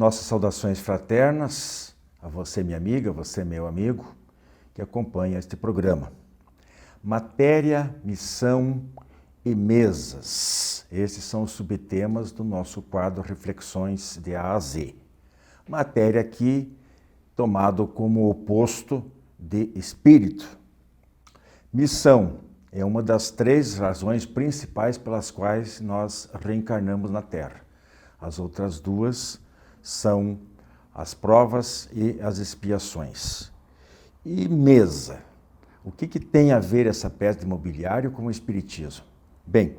nossas saudações fraternas a você, minha amiga, você, meu amigo, que acompanha este programa. Matéria, missão e mesas. Esses são os subtemas do nosso quadro Reflexões de A a Z. Matéria aqui tomado como oposto de espírito. Missão é uma das 3 razões principais pelas quais nós reencarnamos na Terra. As outras 2 são as provas e as expiações. E mesa. O que tem a ver essa peça de mobiliário com o espiritismo? Bem,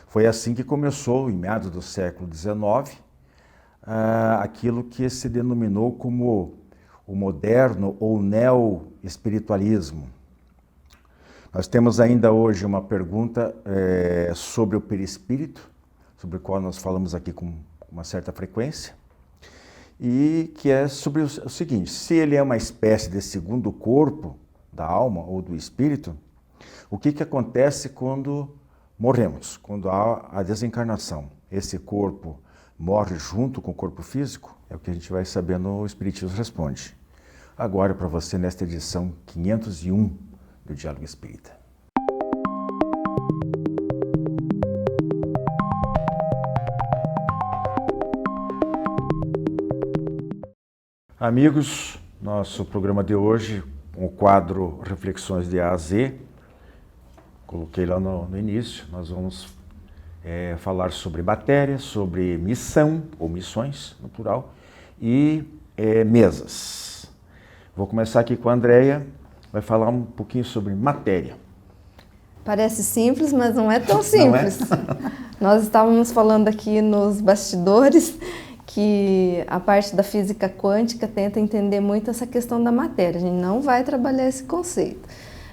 foi assim que começou, em meados do século XIX, aquilo que se denominou como o moderno ou neo-espiritualismo. Nós temos ainda hoje uma pergunta sobre o perispírito, sobre o qual nós falamos aqui com uma certa frequência, e que é sobre o seguinte: se ele é uma espécie de segundo corpo da alma ou do espírito, o que acontece quando morremos, quando há a desencarnação? Esse corpo morre junto com o corpo físico? É o que a gente vai saber no Espiritismo Responde. Agora para você nesta edição 501 do Diálogo Espírita. Amigos, nosso programa de hoje, o quadro Reflexões de A a Z, coloquei lá no início, nós vamos falar sobre matéria, sobre missão, ou missões, no plural, e mesas. Vou começar aqui com a Andréia, vai falar um pouquinho sobre matéria. Parece simples, mas não é tão simples. Não é? Nós estávamos falando aqui nos bastidores que a parte da física quântica tenta entender muito essa questão da matéria. A gente não vai trabalhar esse conceito.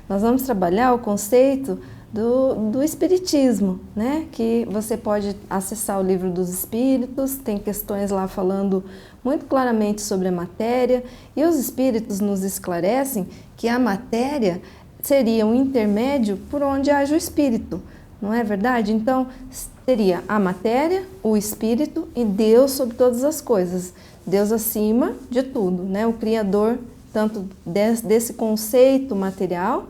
Nós vamos trabalhar o conceito do espiritismo, né? Que você pode acessar o livro dos espíritos, tem questões lá falando muito claramente sobre a matéria, e os espíritos nos esclarecem que a matéria seria um intermédio por onde age o espírito, não é verdade? Então, teria a matéria, o espírito e Deus sobre todas as coisas. Deus acima de tudo, né? O Criador, tanto desse conceito material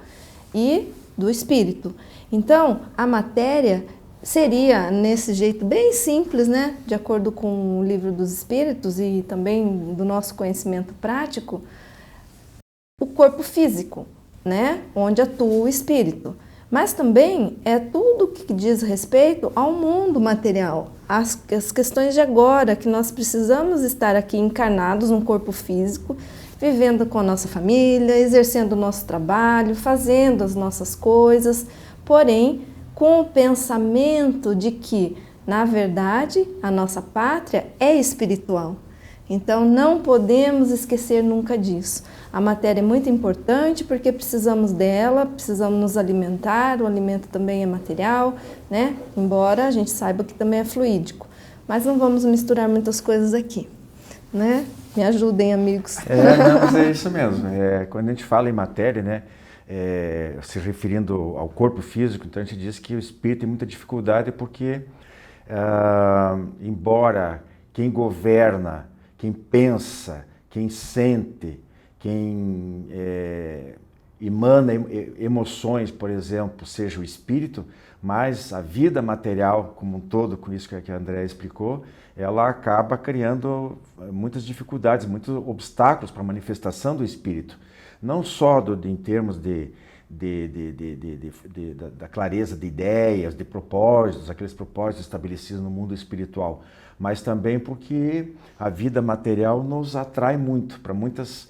e do espírito. Então, a matéria seria, nesse jeito bem simples, né? De acordo com o livro dos espíritos e também do nosso conhecimento prático, o corpo físico, né? Onde atua o espírito. Mas também é tudo que diz respeito ao mundo material, as questões de agora, que nós precisamos estar aqui encarnados num corpo físico, vivendo com a nossa família, exercendo o nosso trabalho, fazendo as nossas coisas, porém com o pensamento de que, na verdade, a nossa pátria é espiritual. Então não podemos esquecer nunca disso. A matéria é muito importante porque precisamos dela, precisamos nos alimentar, o alimento também é material, né? Embora a gente saiba que também é fluídico. Mas não vamos misturar muitas coisas aqui, né? Me ajudem, amigos. Não, mas é isso mesmo. Quando a gente fala em matéria, né, se referindo ao corpo físico, então a gente diz que o espírito tem muita dificuldade porque, embora quem governa, quem pensa, quem sente, quem emana emoções, por exemplo, seja o espírito, mas a vida material como um todo, com isso que a Andréa explicou, ela acaba criando muitas dificuldades, muitos obstáculos para a manifestação do espírito. Não só em termos da clareza de ideias, de propósitos, aqueles propósitos estabelecidos no mundo espiritual, mas também porque a vida material nos atrai muito para muitas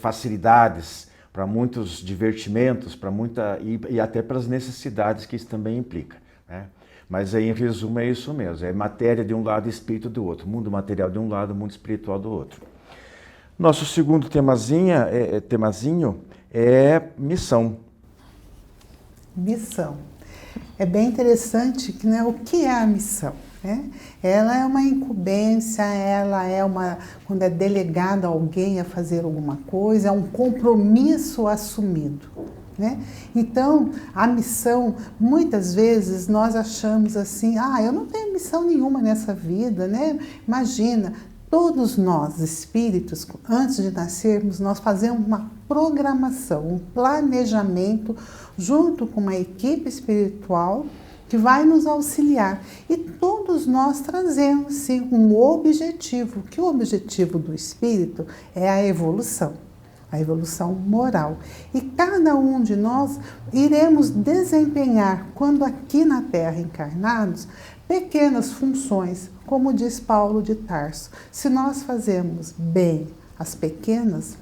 facilidades, para muitos divertimentos, e até para as necessidades que isso também implica, né? Mas aí, em resumo, é isso mesmo, é matéria de um lado e espírito do outro, mundo material de um lado, mundo espiritual do outro. Nosso segundo temazinho é missão. Missão. É bem interessante que, né, o que é a missão? Ela é uma incumbência, quando é delegado a alguém a fazer alguma coisa, é um compromisso assumido, né? Então, a missão, muitas vezes nós achamos assim, eu não tenho missão nenhuma nessa vida, né? Imagina, Todos nós, espíritos, antes de nascermos, nós fazemos uma programação, um planejamento junto com uma equipe espiritual que vai nos auxiliar. E todos nós trazemos, sim, um objetivo, que o objetivo do espírito é a evolução moral. E cada um de nós iremos desempenhar, quando aqui na Terra encarnados, pequenas funções, como diz Paulo de Tarso. Se nós fazemos bem as pequenas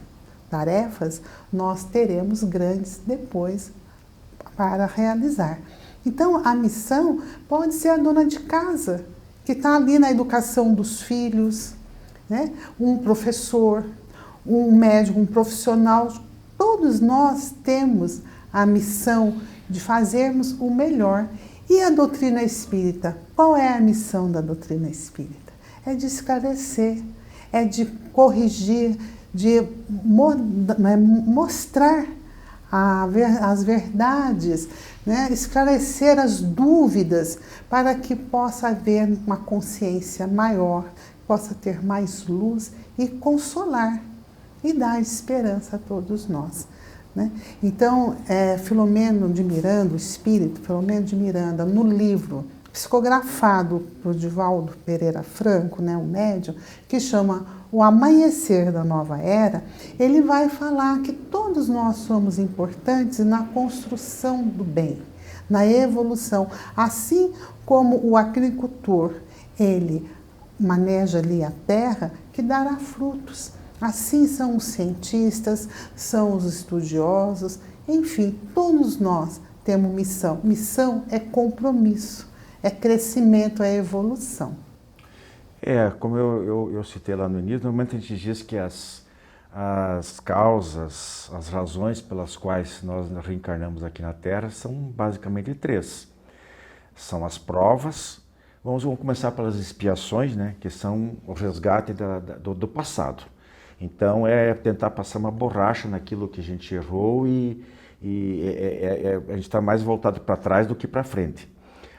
tarefas, nós teremos grandes depois para realizar. Então, a missão pode ser a dona de casa, que está ali na educação dos filhos, né? Um professor, um médico, um profissional. Todos nós temos a missão de fazermos o melhor. E a doutrina espírita? Qual é a missão da doutrina espírita? É de esclarecer, é de corrigir, de mostrar as verdades, né? Esclarecer as dúvidas para que possa haver uma consciência maior, possa ter mais luz e consolar e dar esperança a todos nós, né? Então, Filomeno de Miranda, o espírito Filomeno de Miranda, no livro psicografado por Divaldo Pereira Franco, né, um médium, que chama O Amanhecer da Nova Era, ele vai falar que todos nós somos importantes na construção do bem, na evolução. Assim como o agricultor, ele maneja ali a terra que dará frutos. Assim são os cientistas, são os estudiosos, enfim, todos nós temos missão. Missão é compromisso, é crescimento, é evolução. Como eu citei lá no início, normalmente a gente diz que as causas, as razões pelas quais nós reencarnamos aqui na Terra são basicamente 3. São as provas, vamos começar pelas expiações, né, que são o resgate do passado. Então é tentar passar uma borracha naquilo que a gente errou e a gente está mais voltado para trás do que para frente.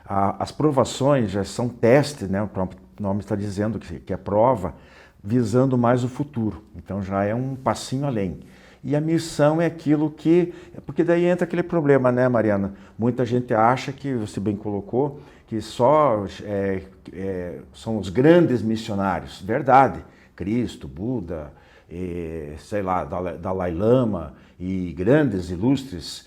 As provações já são testes, né? O próprio nome está dizendo que é prova, visando mais o futuro. Então já é um passinho além. E a missão é aquilo que... Porque daí entra aquele problema, né, Mariana? Muita gente acha que, você bem colocou, que só são os grandes missionários. Verdade. Cristo, Buda, sei lá, Dalai Lama e grandes, ilustres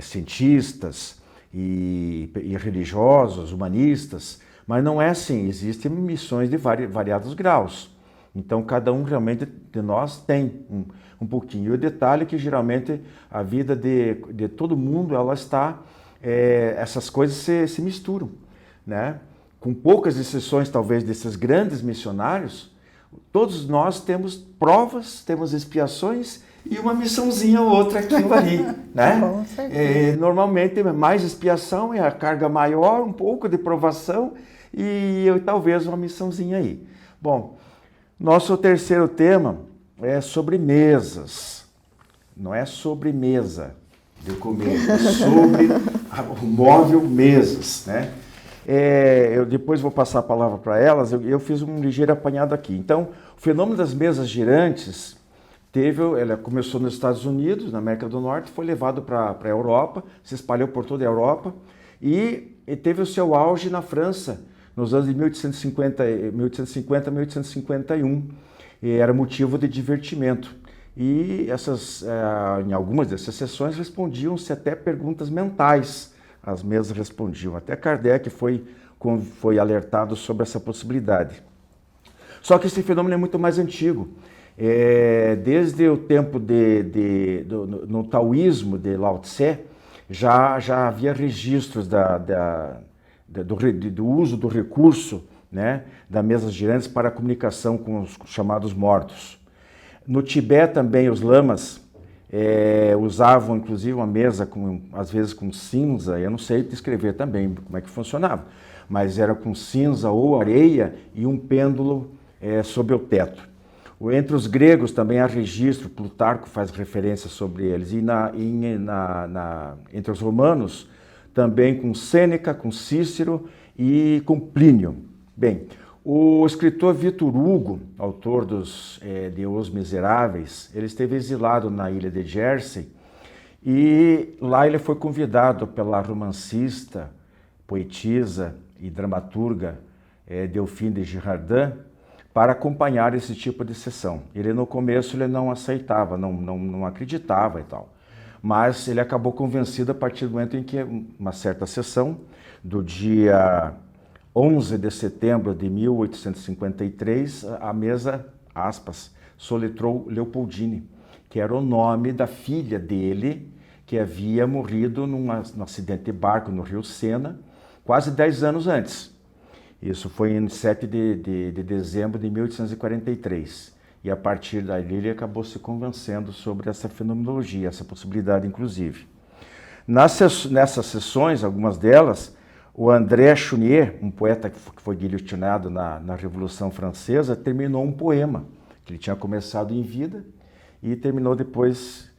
cientistas e religiosos, humanistas, mas não é assim, existem missões de variados graus. Então, cada um realmente de nós tem um pouquinho. E o detalhe é que, geralmente, a vida de todo mundo, ela está... essas coisas se misturam, né? Com poucas exceções, talvez, desses grandes missionários, todos nós temos provas, temos expiações e uma missãozinha ou outra aqui ou ali, né? Com certeza. Normalmente, mais expiação é a carga maior, um pouco de provação e talvez uma missãozinha aí. Bom, nosso terceiro tema é sobremesas. Não é sobremesa de comer, é sobre o móvel mesas, né? Eu depois vou passar a palavra para elas, eu fiz um ligeiro apanhado aqui. Então, o fenômeno das mesas girantes ela começou nos Estados Unidos, na América do Norte, foi levado para a Europa, se espalhou por toda a Europa e teve o seu auge na França, nos anos de 1850 e 1851, e era motivo de divertimento. E em algumas dessas sessões respondiam-se até perguntas mentais, as mesas respondiam. Até Kardec foi alertado sobre essa possibilidade. Só que esse fenômeno é muito mais antigo. Desde o tempo no taoísmo de Lao Tse, já havia registros do uso do recurso, né, das mesas girantes para a comunicação com os chamados mortos. No Tibete também os lamas usavam inclusive uma mesa, às vezes com cinza, eu não sei descrever também como é que funcionava, mas era com cinza ou areia e um pêndulo sob o teto. Entre os gregos também há registro, Plutarco faz referência sobre eles, e entre os romanos também com Sêneca, com Cícero e com Plínio. Bem, O escritor Victor Hugo, autor de Os Miseráveis, ele esteve exilado na ilha de Jersey e lá ele foi convidado pela romancista, poetisa e dramaturga Delphine de Girardin para acompanhar esse tipo de sessão. Ele no começo ele não aceitava, não acreditava e tal, mas ele acabou convencido a partir do momento em que uma certa sessão do dia 11 de setembro de 1853, a mesa, aspas, soletrou Leopoldine, que era o nome da filha dele, que havia morrido num acidente de barco no Rio Sena, quase 10 anos antes. Isso foi em 7 de dezembro de 1843. E a partir daí ele acabou se convencendo sobre essa fenomenologia, essa possibilidade inclusive. Nessas sessões, algumas delas, o André Chenier, um poeta que foi guilhotinado na Revolução Francesa, terminou um poema que ele tinha começado em vida e terminou depois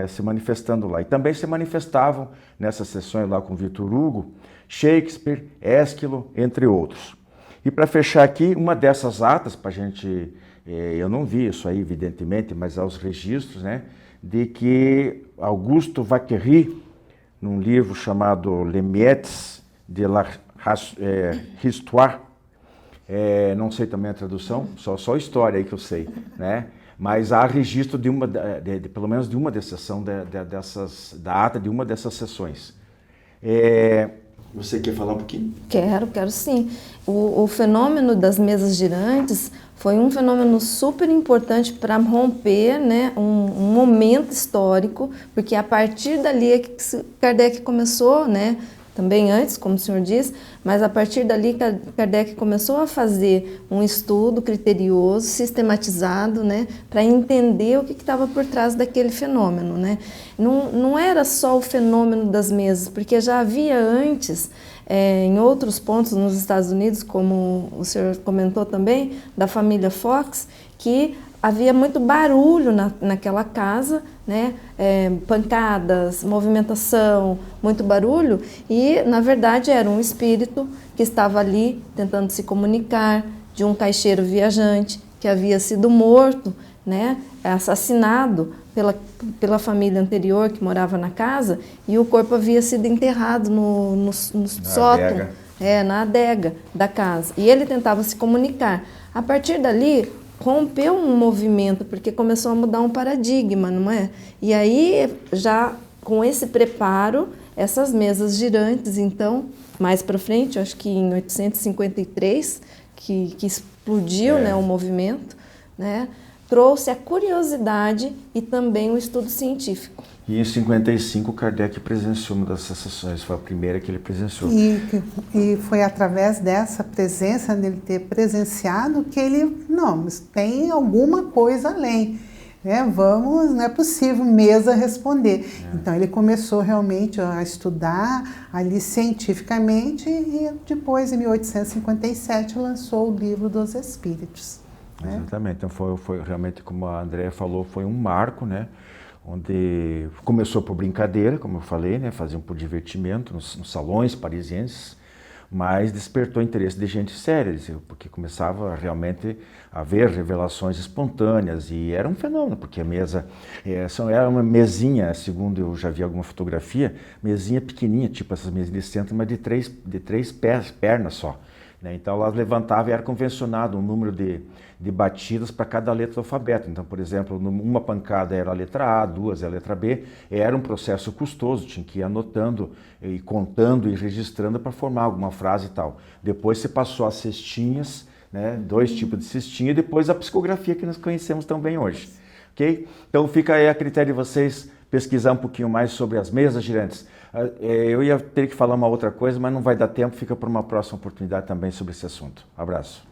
se manifestando lá. E também se manifestavam nessas sessões lá com Victor Hugo, Shakespeare, Ésquilo, entre outros. E para fechar aqui, uma dessas atas, para a gente, eu não vi isso aí evidentemente, mas há os registros, né, de que Augusto Vacquerie, num livro chamado Les Miettes de l'Histoire, não sei também a tradução, só história aí que eu sei, né? Mas há registro de pelo menos de uma sessão da ata de uma dessas sessões. Você quer falar um pouquinho? Quero sim. O fenômeno das mesas girantes foi um fenômeno super importante para romper, né, um momento histórico, porque a partir dali é que Kardec começou, né, também antes, como o senhor diz, mas a partir dali Kardec começou a fazer um estudo criterioso, sistematizado, né, para entender o que estava por trás daquele fenômeno, né. Não era só o fenômeno das mesas, porque já havia antes, em outros pontos nos Estados Unidos, como o senhor comentou também, da família Fox, que havia muito barulho naquela casa, né? Pancadas, movimentação, muito barulho, e na verdade era um espírito que estava ali tentando se comunicar, de um caixeiro viajante que havia sido morto, né? Assassinado pela família anterior que morava na casa, e o corpo havia sido enterrado no sótão, na adega da casa, e ele tentava se comunicar. A partir dali rompeu um movimento, porque começou a mudar um paradigma, não é? E aí, já com esse preparo, essas mesas girantes, então, mais para frente, acho que em 1853, que explodiu, né, o movimento, né, trouxe a curiosidade e também o estudo científico. E em 55, Kardec presenciou uma dessas sessões, foi a primeira que ele presenciou. E foi através dessa presença, dele ter presenciado, que ele, mas tem alguma coisa além, né? Não é possível mesa responder. Então ele começou realmente a estudar ali cientificamente e depois, em 1857, lançou o Livro dos Espíritos. Né? Exatamente, então foi realmente, como a Andréa falou, foi um marco, né? Onde começou por brincadeira, como eu falei, né, faziam por divertimento nos salões parisienses, mas despertou interesse de gente séria, porque começava realmente a haver revelações espontâneas, e era um fenômeno, porque a mesa era uma mesinha, segundo eu já vi alguma fotografia, mesinha pequenininha, tipo essas mesinhas de centro, mas de três pernas só. Então elas levantavam e era convencionado um número de batidas para cada letra do alfabeto. Então, por exemplo, uma pancada era a letra A, duas era a letra B. Era um processo custoso, tinha que ir anotando e contando e registrando para formar alguma frase e tal. Depois se passou às cestinhas, né, 2 tipos de cestinha, e depois a psicografia que nós conhecemos tão bem hoje. Okay? Então fica aí a critério de vocês pesquisar um pouquinho mais sobre as mesas girantes. Eu ia ter que falar uma outra coisa, mas não vai dar tempo, fica para uma próxima oportunidade também sobre esse assunto. Abraço.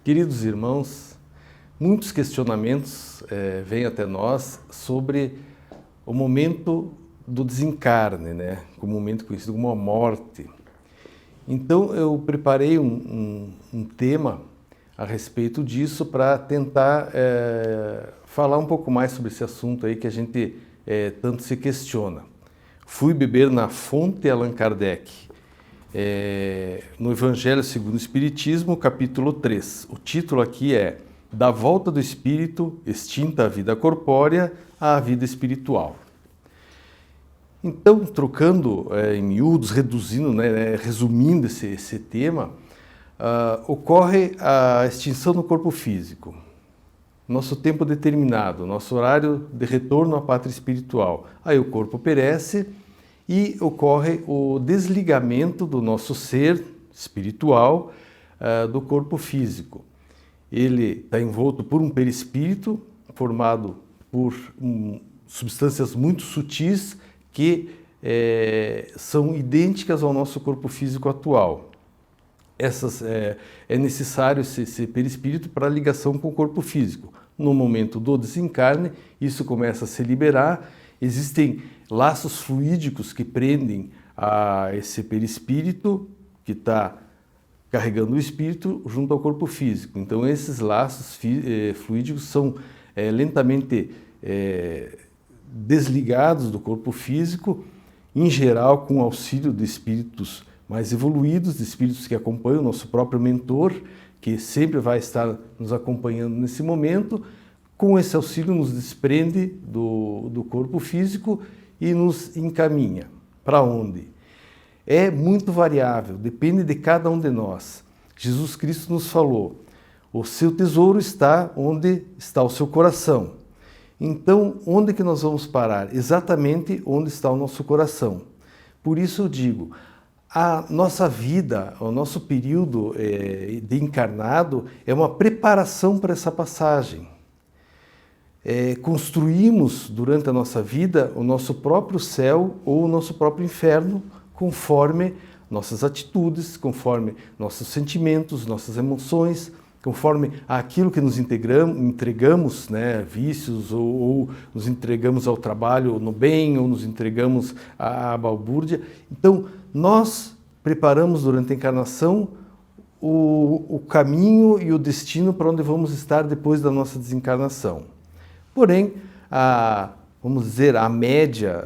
Queridos irmãos, muitos questionamentos vêm até nós sobre o momento do desencarne, né? Comumente conhecido como a morte. Então eu preparei um tema a respeito disso para tentar falar um pouco mais sobre esse assunto aí que a gente tanto se questiona. Fui beber na fonte Allan Kardec, no Evangelho segundo o Espiritismo, capítulo 3. O título aqui é Da Volta do Espírito, extinta a vida corpórea à vida espiritual. Então, trocando em miúdos, reduzindo, resumindo esse tema, ocorre a extinção do corpo físico. Nosso tempo determinado, nosso horário de retorno à pátria espiritual. Aí o corpo perece e ocorre o desligamento do nosso ser espiritual do corpo físico. Ele está envolto por um perispírito formado por substâncias muito sutis que são idênticas ao nosso corpo físico atual. É necessário esse perispírito para a ligação com o corpo físico. No momento do desencarne, isso começa a se liberar. Existem laços fluídicos que prendem a esse perispírito que está carregando o espírito junto ao corpo físico. Então, esses laços fluídicos são lentamente desligados do corpo físico, em geral com o auxílio de espíritos mais evoluídos, de espíritos que acompanham o nosso próprio mentor, que sempre vai estar nos acompanhando nesse momento. Com esse auxílio nos desprende do corpo físico e nos encaminha. Para onde? É muito variável, depende de cada um de nós. Jesus Cristo nos falou, o seu tesouro está onde está o seu coração. Então, onde que nós vamos parar? Exatamente onde está o nosso coração. Por isso eu digo, a nossa vida, o nosso período de encarnado é uma preparação para essa passagem. Construímos durante a nossa vida o nosso próprio céu ou o nosso próprio inferno, conforme nossas atitudes, conforme nossos sentimentos, nossas emoções, conforme aquilo que nos entregamos, vícios, ou nos entregamos ao trabalho no bem, ou nos entregamos à balbúrdia. Então, nós preparamos durante a encarnação o caminho e o destino para onde vamos estar depois da nossa desencarnação. Porém, vamos dizer, a média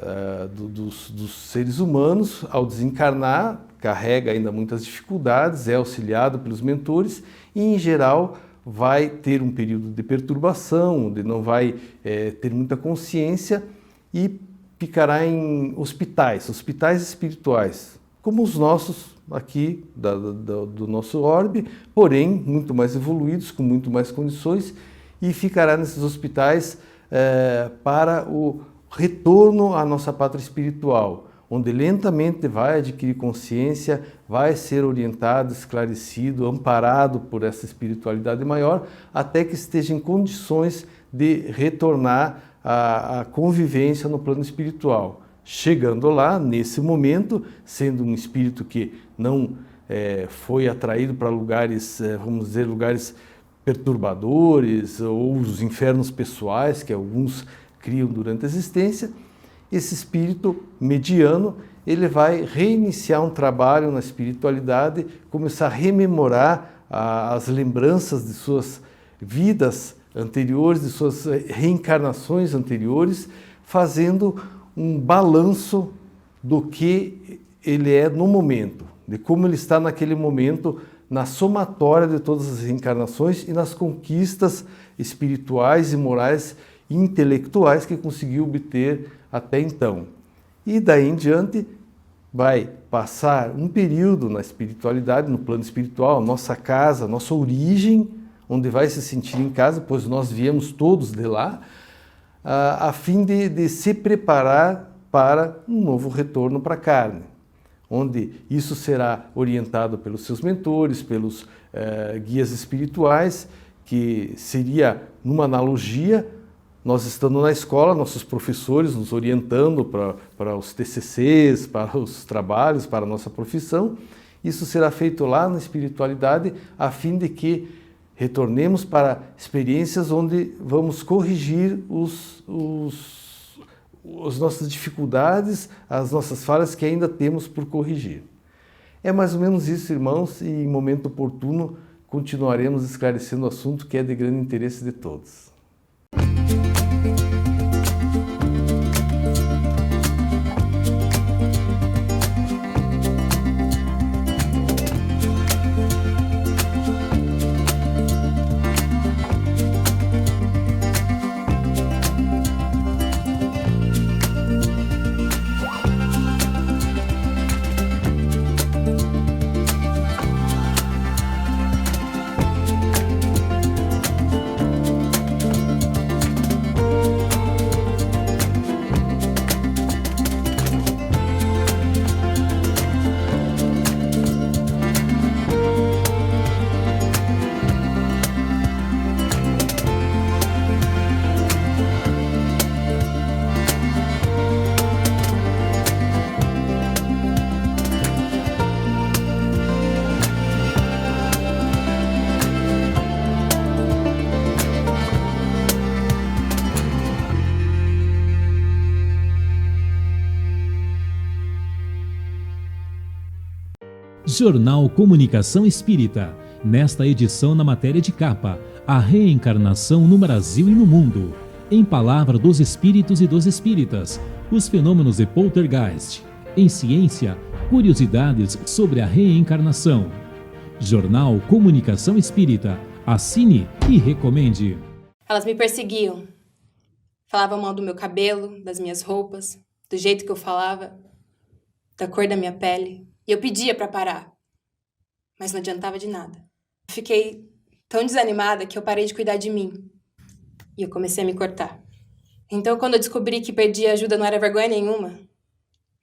dos seres humanos, ao desencarnar, carrega ainda muitas dificuldades, é auxiliado pelos mentores e, em geral, vai ter um período de perturbação, onde não vai ter muita consciência e ficará em hospitais espirituais, como os nossos aqui do nosso orbe, porém muito mais evoluídos, com muito mais condições, e ficará nesses hospitais para o retorno à nossa pátria espiritual, onde lentamente vai adquirir consciência, vai ser orientado, esclarecido, amparado por essa espiritualidade maior, até que esteja em condições de retornar à convivência no plano espiritual. Chegando lá, nesse momento, sendo um espírito que não foi atraído para lugares, vamos dizer, lugares perturbadores ou os infernos pessoais que alguns criam durante a existência, esse espírito mediano, ele vai reiniciar um trabalho na espiritualidade, começar a rememorar as lembranças de suas vidas anteriores, de suas reencarnações anteriores, fazendo um balanço do que ele é no momento, de como ele está naquele momento, na somatória de todas as reencarnações e nas conquistas espirituais e morais e intelectuais que conseguiu obter até então. E daí em diante vai passar um período na espiritualidade, no plano espiritual, nossa casa, nossa origem, onde vai se sentir em casa, pois nós viemos todos de lá, a fim de se preparar para um novo retorno para a carne, onde isso será orientado pelos seus mentores, pelos guias espirituais, que seria, numa analogia, nós estando na escola, nossos professores nos orientando para os TCCs, para os trabalhos, para a nossa profissão. Isso será feito lá na espiritualidade, a fim de que Retornemos para experiências onde vamos corrigir as nossas dificuldades, as nossas falhas que ainda temos por corrigir. É mais ou menos isso, irmãos, e em momento oportuno continuaremos esclarecendo o assunto que é de grande interesse de todos. Jornal Comunicação Espírita. Nesta edição, na matéria de capa, a reencarnação no Brasil e no mundo. Em Palavra dos Espíritos e dos Espíritas, os fenômenos de poltergeist. Em ciência, curiosidades sobre a reencarnação. Jornal Comunicação Espírita. Assine e recomende. Elas me perseguiam. Falavam mal do meu cabelo, das minhas roupas, do jeito que eu falava, da cor da minha pele. E eu pedia para parar, mas não adiantava de nada. Eu fiquei tão desanimada que eu parei de cuidar de mim. E eu comecei a me cortar. Então, quando eu descobri que perder ajuda não era vergonha nenhuma,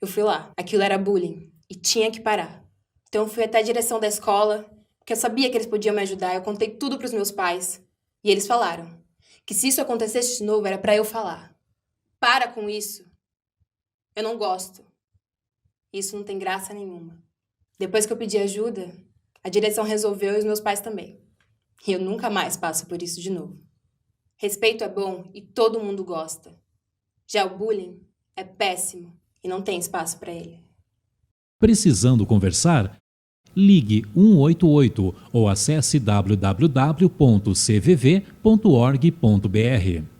eu fui lá. Aquilo era bullying e tinha que parar. Então, eu fui até a direção da escola, porque eu sabia que eles podiam me ajudar. Eu contei tudo para os meus pais. E eles falaram que se isso acontecesse de novo, era para eu falar. Para com isso. Eu não gosto. Isso não tem graça nenhuma. Depois que eu pedi ajuda, a direção resolveu e os meus pais também. E eu nunca mais passo por isso de novo. Respeito é bom e todo mundo gosta. Já o bullying é péssimo e não tem espaço para ele. Precisando conversar? Ligue 188 ou acesse www.cvv.org.br.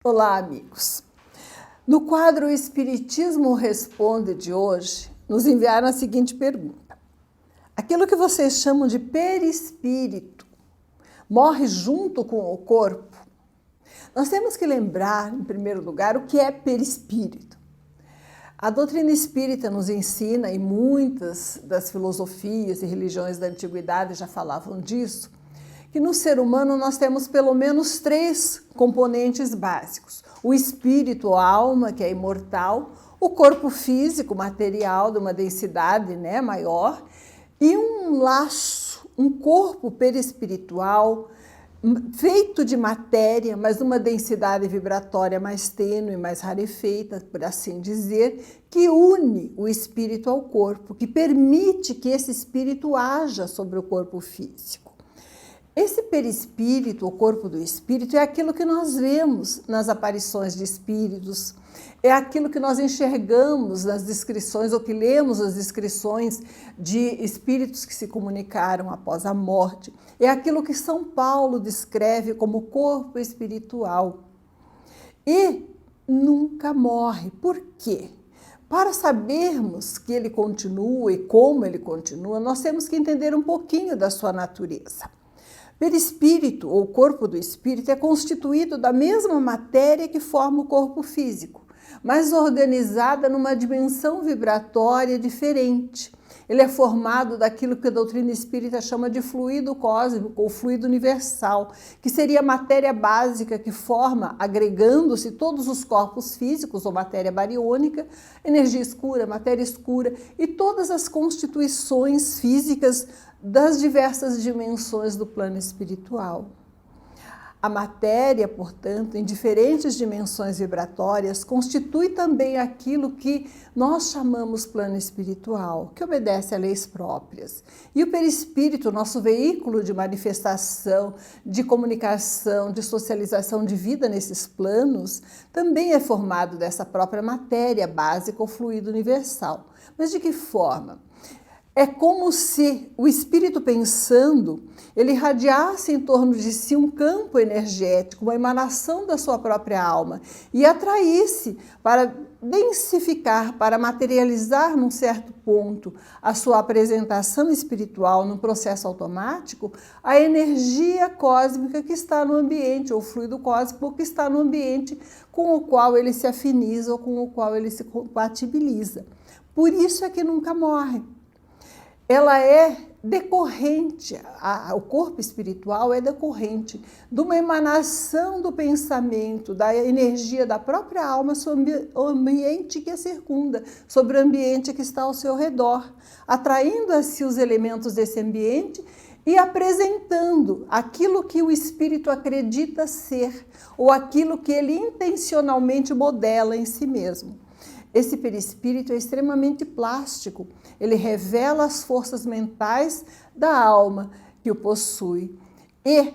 Olá, amigos. No quadro Espiritismo Responde de hoje, nos enviaram a seguinte pergunta. Aquilo que vocês chamam de perispírito morre junto com o corpo? Nós temos que lembrar, em primeiro lugar, o que é perispírito. A doutrina espírita nos ensina, e muitas das filosofias e religiões da antiguidade já falavam disso, que no ser humano nós temos pelo menos 3 componentes básicos. O espírito, a alma, que é imortal, o corpo físico, material, de uma densidade maior, e um laço, um corpo perispiritual, feito de matéria, mas de uma densidade vibratória mais tênue, mais rarefeita, por assim dizer, que une o espírito ao corpo, que permite que esse espírito haja sobre o corpo físico. Esse perispírito, o corpo do espírito, é aquilo que nós vemos nas aparições de espíritos, é aquilo que nós enxergamos nas descrições, ou que lemos as descrições de espíritos que se comunicaram após a morte, é aquilo que São Paulo descreve como corpo espiritual. E nunca morre. Por quê? Para sabermos que ele continua e como ele continua, nós temos que entender um pouquinho da sua natureza. Perispírito, ou corpo do espírito, é constituído da mesma matéria que forma o corpo físico, mas organizada numa dimensão vibratória diferente. Ele é formado daquilo que a doutrina espírita chama de fluido cósmico ou fluido universal, que seria a matéria básica que forma, agregando-se todos os corpos físicos ou matéria bariônica, energia escura, matéria escura e todas as constituições físicas das diversas dimensões do plano espiritual. A matéria, portanto, em diferentes dimensões vibratórias, constitui também aquilo que nós chamamos plano espiritual, que obedece a leis próprias. E o perispírito, nosso veículo de manifestação, de comunicação, de socialização de vida nesses planos, também é formado dessa própria matéria básica ou fluido universal. Mas de que forma? É como se o espírito pensando, ele irradiasse em torno de si um campo energético, uma emanação da sua própria alma e atraísse para densificar, para materializar num certo ponto a sua apresentação espiritual num processo automático, a energia cósmica que está no ambiente, ou fluido cósmico que está no ambiente com o qual ele se afiniza ou com o qual ele se compatibiliza. Por isso é que nunca morre. Ela é decorrente, o corpo espiritual é decorrente de uma emanação do pensamento, da energia da própria alma sobre o ambiente que a circunda, sobre o ambiente que está ao seu redor, atraindo a si os elementos desse ambiente e apresentando aquilo que o espírito acredita ser ou aquilo que ele intencionalmente modela em si mesmo. Esse perispírito é extremamente plástico, ele revela as forças mentais da alma que o possui e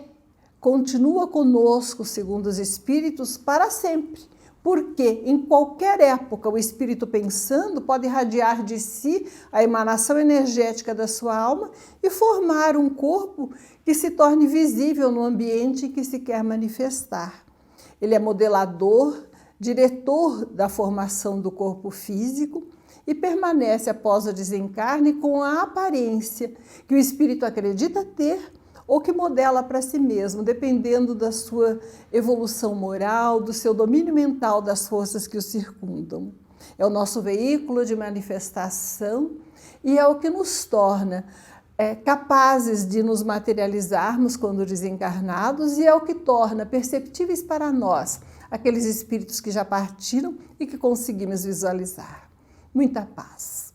continua conosco, segundo os espíritos, para sempre. Porque em qualquer época o espírito pensando pode irradiar de si a emanação energética da sua alma e formar um corpo que se torne visível no ambiente em que se quer manifestar. Ele é modelador, diretor da formação do corpo físico e permanece após o desencarne com a aparência que o espírito acredita ter ou que modela para si mesmo, dependendo da sua evolução moral, do seu domínio mental das forças que o circundam. É o nosso veículo de manifestação e é o que nos torna capazes de nos materializarmos quando desencarnados e é o que torna perceptíveis para nós aqueles espíritos que já partiram e que conseguimos visualizar. Muita paz.